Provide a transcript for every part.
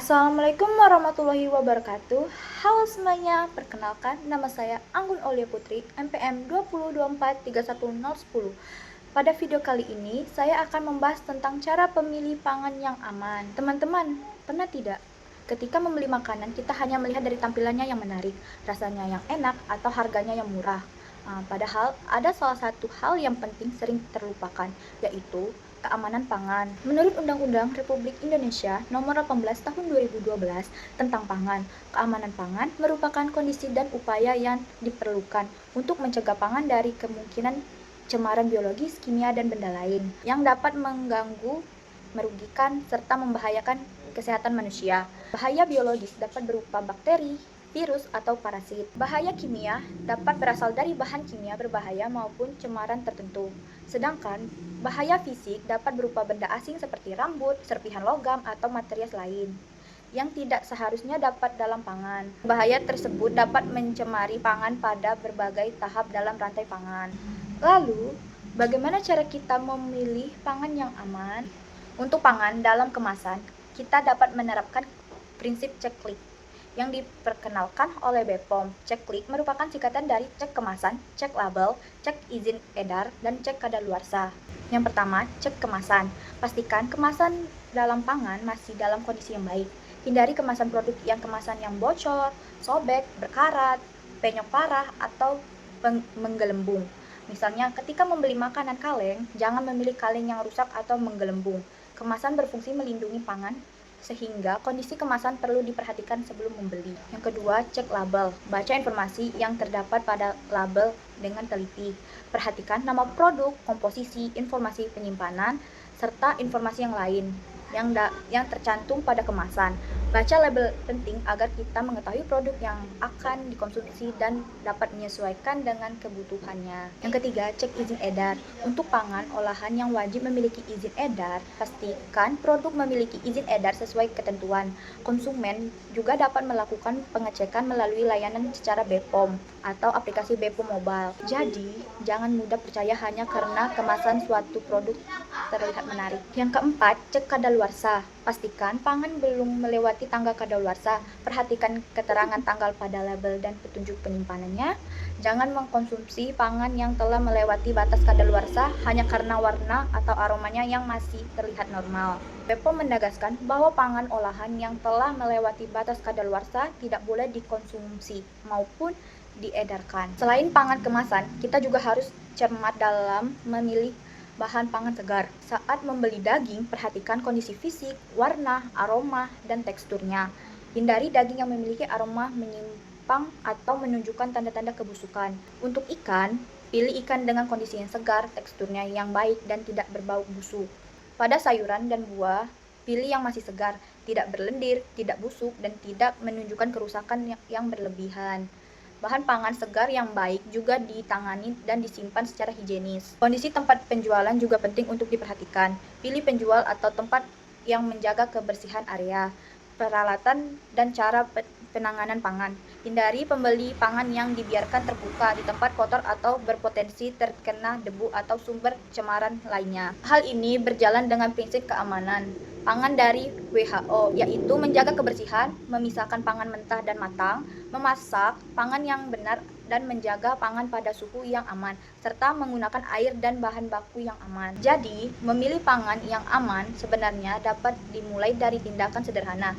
Assalamualaikum warahmatullahi wabarakatuh. Halo semuanya, perkenalkan nama saya Anggun Aulia Putri, NPM 20243110. Pada video kali ini, saya akan membahas tentang cara pemilih pangan yang aman. Teman-teman, pernah tidak? Ketika membeli makanan, kita hanya melihat dari tampilannya yang menarik, rasanya yang enak, atau harganya yang murah. Padahal ada salah satu hal yang penting sering terlupakan, yaitu keamanan pangan. Menurut Undang-Undang Republik Indonesia Nomor 18 Tahun 2012 tentang pangan, keamanan pangan merupakan kondisi dan upaya yang diperlukan untuk mencegah pangan dari kemungkinan cemaran biologis, kimia, dan benda lain yang dapat mengganggu, merugikan, serta membahayakan kesehatan manusia. Bahaya biologis dapat berupa bakteri, virus, atau parasit. Bahaya kimia dapat berasal dari bahan kimia berbahaya maupun cemaran tertentu. Sedangkan bahaya fisik dapat berupa benda asing seperti rambut, serpihan logam, atau material lain yang tidak seharusnya dapat dalam pangan. Bahaya tersebut dapat mencemari pangan pada berbagai tahap dalam rantai pangan. Lalu, bagaimana cara kita memilih pangan yang aman? Untuk pangan dalam kemasan, kita dapat menerapkan prinsip cek-klik yang diperkenalkan oleh BPOM. Cek-klik merupakan singkatan dari cek kemasan, cek label, cek izin edar, dan cek kadaluarsa. Yang pertama, cek kemasan. Pastikan kemasan dalam pangan masih dalam kondisi yang baik. Hindari kemasan produk yang kemasan yang bocor, sobek, berkarat, penyok parah, atau menggelembung. Misalnya, ketika membeli makanan kaleng, jangan memilih kaleng yang rusak atau menggelembung. Kemasan berfungsi melindungi pangan, sehingga kondisi kemasan perlu diperhatikan sebelum membeli. Yang kedua, cek label. Baca informasi yang terdapat pada label dengan teliti. Perhatikan nama produk, komposisi, informasi penyimpanan, serta informasi yang lain yang tercantum pada kemasan. Baca label penting agar kita mengetahui produk yang akan dikonsumsi dan dapat menyesuaikan dengan kebutuhannya. Yang ketiga, cek izin edar. Untuk pangan olahan yang wajib memiliki izin edar, pastikan produk memiliki izin edar sesuai ketentuan. Konsumen juga dapat melakukan pengecekan melalui layanan secara BPOM atau aplikasi BPOM Mobile. Jadi, jangan mudah percaya hanya karena kemasan suatu produk terlihat menarik. Yang keempat, cek kadaluarsa. Pastikan pangan belum melewati tanggal kadaluarsa. Perhatikan keterangan tanggal pada label dan petunjuk penyimpanannya. Jangan mengkonsumsi pangan yang telah melewati batas kadaluarsa hanya karena warna atau aromanya yang masih terlihat normal. BPOM menegaskan bahwa pangan olahan yang telah melewati batas kadaluarsa tidak boleh dikonsumsi maupun diedarkan. Selain pangan kemasan, kita juga harus cermat dalam memilih bahan pangan segar. Saat membeli daging, perhatikan kondisi fisik, warna, aroma, dan teksturnya. Hindari daging yang memiliki aroma menyimpang atau menunjukkan tanda-tanda kebusukan. Untuk ikan, pilih ikan dengan kondisi yang segar, teksturnya yang baik, dan tidak berbau busuk. Pada sayuran dan buah, pilih yang masih segar, tidak berlendir, tidak busuk, dan tidak menunjukkan kerusakan yang berlebihan. Bahan pangan segar yang baik juga ditangani dan disimpan secara higienis. Kondisi tempat penjualan juga penting untuk diperhatikan. Pilih penjual atau tempat yang menjaga kebersihan area, peralatan, dan cara penanganan pangan. Hindari pembeli pangan yang dibiarkan terbuka di tempat kotor atau berpotensi terkena debu atau sumber cemaran lainnya. Hal ini berjalan dengan prinsip keamanan pangan dari WHO, yaitu menjaga kebersihan, memisahkan pangan mentah dan matang, memasak pangan yang benar, dan menjaga pangan pada suhu yang aman, serta menggunakan air dan bahan baku yang aman. Jadi, memilih pangan yang aman sebenarnya dapat dimulai dari tindakan sederhana.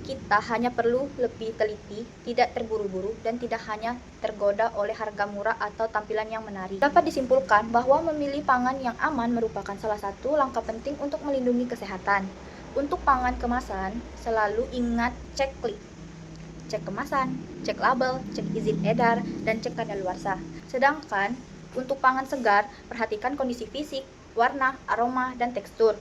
Kita hanya perlu lebih teliti, tidak terburu-buru, dan tidak hanya tergoda oleh harga murah atau tampilan yang menarik. Dapat disimpulkan bahwa memilih pangan yang aman merupakan salah satu langkah penting untuk melindungi kesehatan. Untuk pangan kemasan, selalu ingat cek-klik. Cek kemasan, cek label, cek izin edar, dan cek kadaluarsa. Sedangkan untuk pangan segar, perhatikan kondisi fisik, warna, aroma, dan tekstur,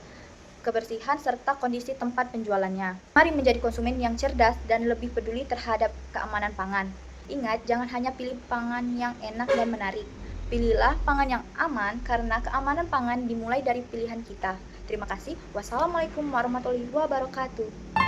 kebersihan, serta kondisi tempat penjualannya. Mari menjadi konsumen yang cerdas dan lebih peduli terhadap keamanan pangan. Ingat, jangan hanya pilih pangan yang enak dan menarik. Pilihlah pangan yang aman karena keamanan pangan dimulai dari pilihan kita. Terima kasih. Wassalamualaikum warahmatullahi wabarakatuh.